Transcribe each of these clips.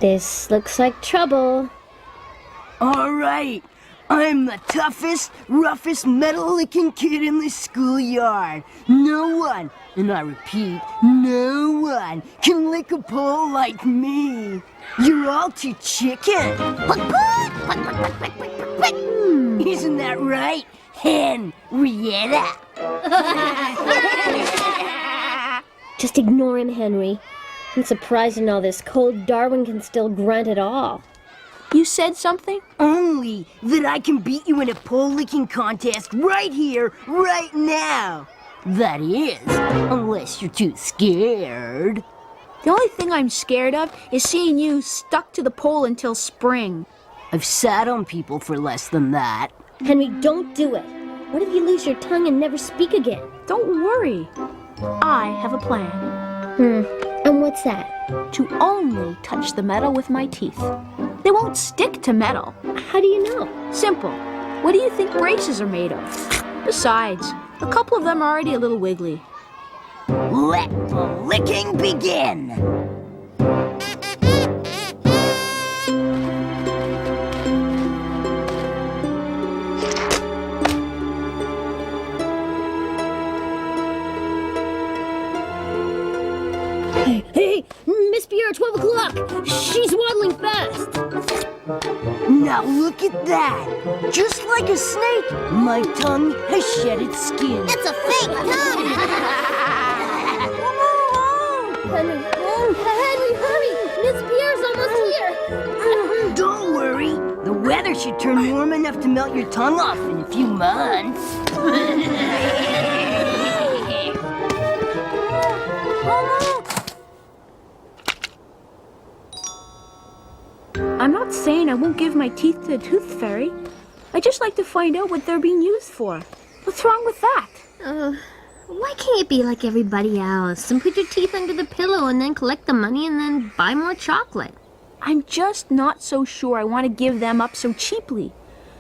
This looks like trouble. All right. I'm the toughest, roughest, metal-licking kid in the schoolyard. No one, and I repeat, no one can lick a pole like me. You're all too chicken. Isn't that right, Henrietta? Just ignore him, Henry. I'm surprised in all this cold Darwin can still grunt at all. You said something? Only that I can beat you in a pole-licking contest right here, right now. That is, unless you're too scared. The only thing I'm scared of is seeing you stuck to the pole until spring. I've sat on people for less than that. Henry, don't do it. What if you lose your tongue and never speak again? Don't worry. I have a plan. And what's that? To only touch the metal with my teeth. They won't stick to metal. How do you know? Simple. What do you think braces are made of? Besides, a couple of them are already a little wiggly. Let the licking begin! Hey, Miss Pierre, 12 o'clock! She's waddling fast! Now look at that! Just like a snake, my tongue has shed its skin. It's a fake tongue! Henry, hurry! Miss Pierre's almost here! Don't worry. The weather should turn warm enough to melt your tongue off in a few months. I'm not saying I won't give my teeth to the tooth fairy. I just like to find out what they're being used for. What's wrong with that? Why can't it be like everybody else and put your teeth under the pillow and then collect the money and then buy more chocolate? I'm just not so sure I want to give them up so cheaply.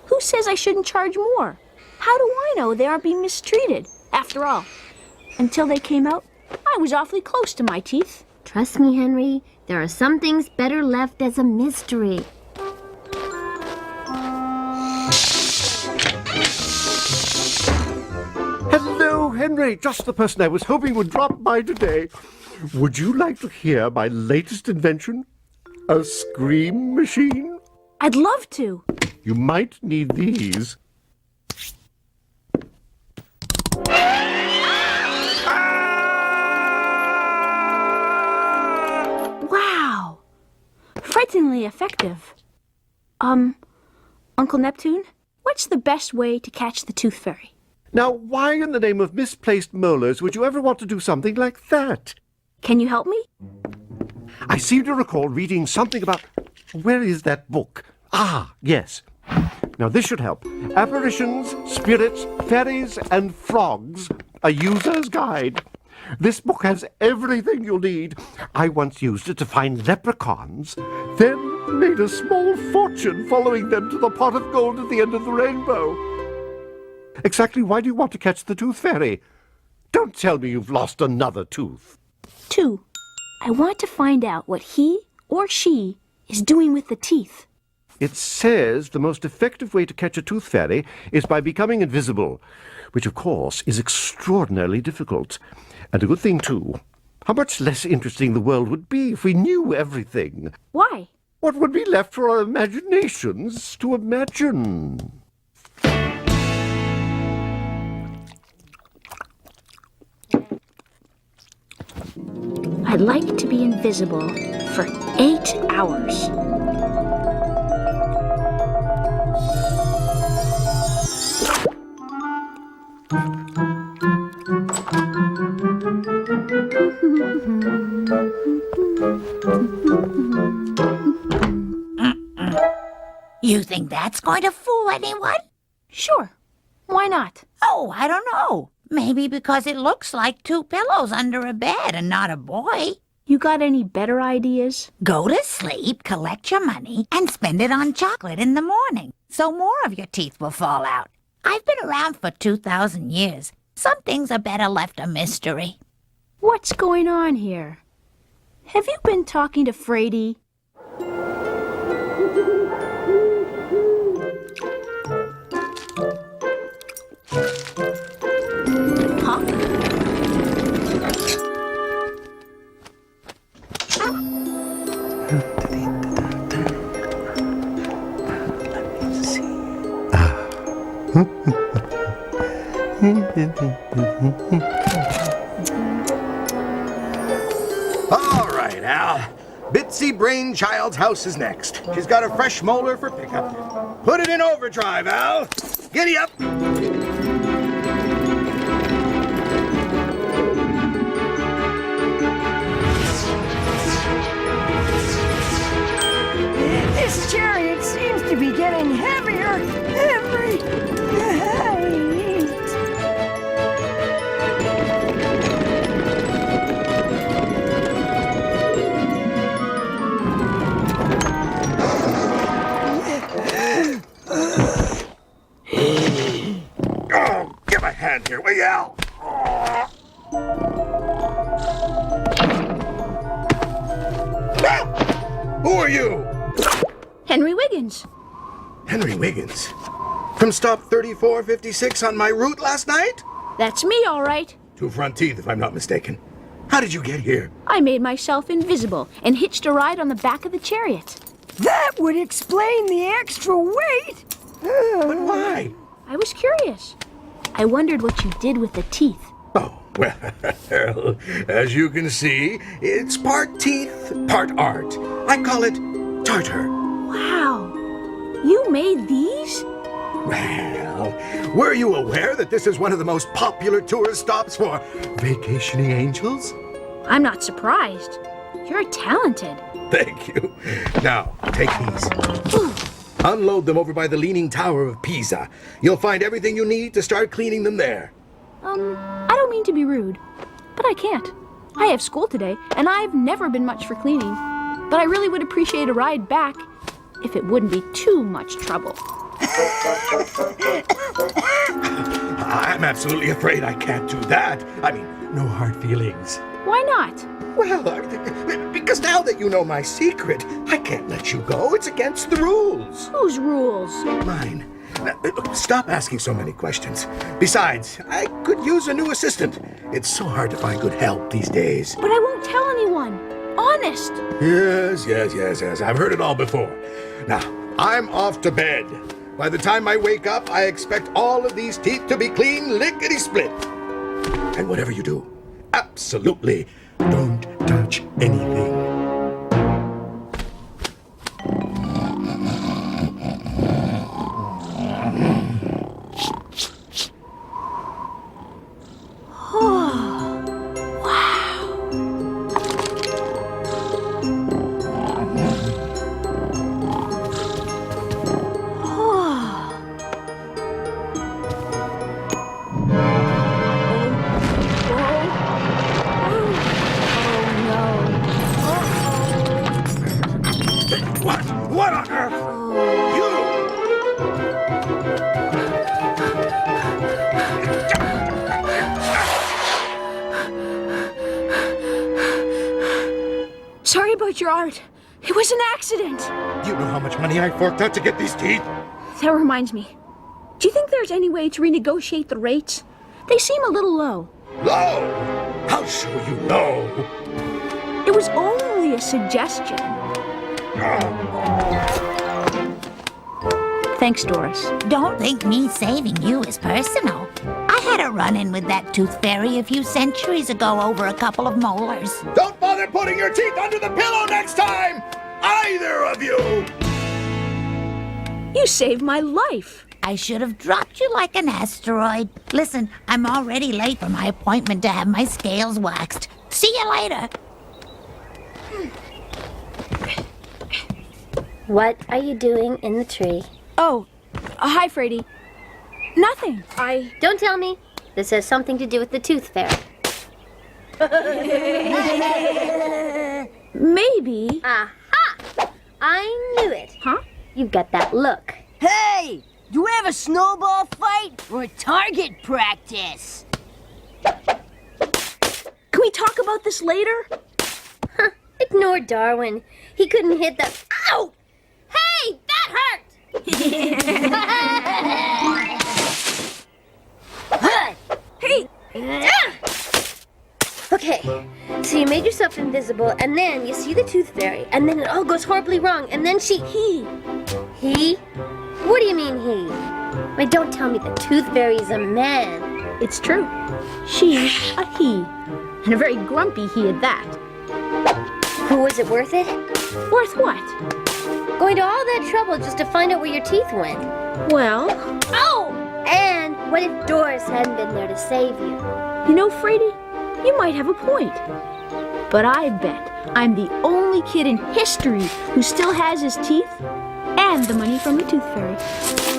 Who says I shouldn't charge more? How do I know they aren't being mistreated? After all, until they came out, I was awfully close to my teeth. Trust me, Henry, there are some things better left as a mystery. Hello, Henry. Just the person I was hoping would drop by today. Would you like to hear my latest invention? A scream machine? I'd love to. You might need these. Wow. Frighteningly effective. Uncle Neptune, what's the best way to catch the tooth fairy? Now, why in the name of misplaced molars would you ever want to do something like that? Can you help me? I seem to recall reading something about... Where is that book? Ah, yes. Now, this should help. Apparitions, spirits, fairies, and frogs. A user's guide. This book has everything you'll need. I once used it to find leprechauns, then made a small fortune following them to the pot of gold at the end of the rainbow. Exactly why do you want to catch the tooth fairy? Don't tell me you've lost another tooth. 2. I want to find out what he or she is doing with the teeth. It says the most effective way to catch a tooth fairy is by becoming invisible, which, of course, is extraordinarily difficult. And a good thing, too. How much less interesting the world would be if we knew everything. Why? What would be left for our imaginations to imagine? I'd like to be invisible for 8 hours. You think that's going to fool anyone? Sure. Why not? Oh, I don't know. Maybe because it looks like 2 pillows under a bed and not a boy. You got any better ideas? Go to sleep, collect your money, and spend it on chocolate in the morning, so more of your teeth will fall out. I've been around for 2,000 years. Some things are better left a mystery. What's going on here? Have you been talking to Frady? Bitsy Brainchild's house is next. She's got a fresh molar for pickup. Put it in overdrive, Al. Giddy up. This chariot seems to be getting heavier every night. Oh, give a hand here, will you, Al? Al! Who are you? Henry Wiggins. Henry Wiggins. From stop 3456 on my route last night? That's me, all right. 2 front teeth, if I'm not mistaken. How did you get here? I made myself invisible and hitched a ride on the back of the chariot. That would explain the extra weight. But why? I was curious. I wondered what you did with the teeth. Oh, well, as you can see, it's part teeth, part art. I call it tartar. Wow. You made these? Well, were you aware that this is one of the most popular tourist stops for vacationing angels? I'm not surprised. You're talented. Thank you. Now, take these. Unload them over by the Leaning Tower of Pisa. You'll find everything you need to start cleaning them there. I don't mean to be rude, but I can't. I have school today, and I've never been much for cleaning. But I really would appreciate a ride back if it wouldn't be too much trouble. I'm absolutely afraid I can't do that. I mean, no hard feelings. Why not? Well, because now that you know my secret, I can't let you go. It's against the rules. Whose rules? Mine. Now, stop asking so many questions. Besides, I could use a new assistant. It's so hard to find good help these days. But I won't tell anyone. Honest. Yes. I've heard it all before. Now, I'm off to bed. By the time I wake up, I expect all of these teeth to be clean, lickety-split. And whatever you do, absolutely don't touch anything. What on earth? Sorry about your art. It was an accident. Do you know how much money I forked out to get these teeth? That reminds me. Do you think there's any way to renegotiate the rates? They seem a little low. Low? I'll show you low. It was only a suggestion. Thanks, Doris. Don't think me saving you is personal. I had a run-in with that tooth fairy a few centuries ago over a couple of molars. Don't bother putting your teeth under the pillow next time! Either of you! You saved my life. I should have dropped you like an asteroid. Listen, I'm already late for my appointment to have my scales waxed. See you later. What are you doing in the tree? Oh, hi, Frady. Nothing. Don't tell me. This has something to do with the tooth fairy. Maybe. Aha! I knew it. Huh? You've got that look. Hey, do we have a snowball fight or a target practice? Can we talk about this later? Huh. Ignore Darwin. He couldn't hit the... Ow! Hey, that hurt! Hey! Okay, so you made yourself invisible, and then you see the tooth fairy, and then it all goes horribly wrong, and then she... He? What do you mean he? Wait, don't tell me the tooth fairy's a man. It's true. She's a he. And a very grumpy he at that. Was it worth it? Worth what? Going to all that trouble just to find out where your teeth went. Well, Oh! And what if Doris hadn't been there to save you? you know, Frady, you might have a point. But I bet I'm the only kid in history who still has his teeth and the money from the Tooth Fairy.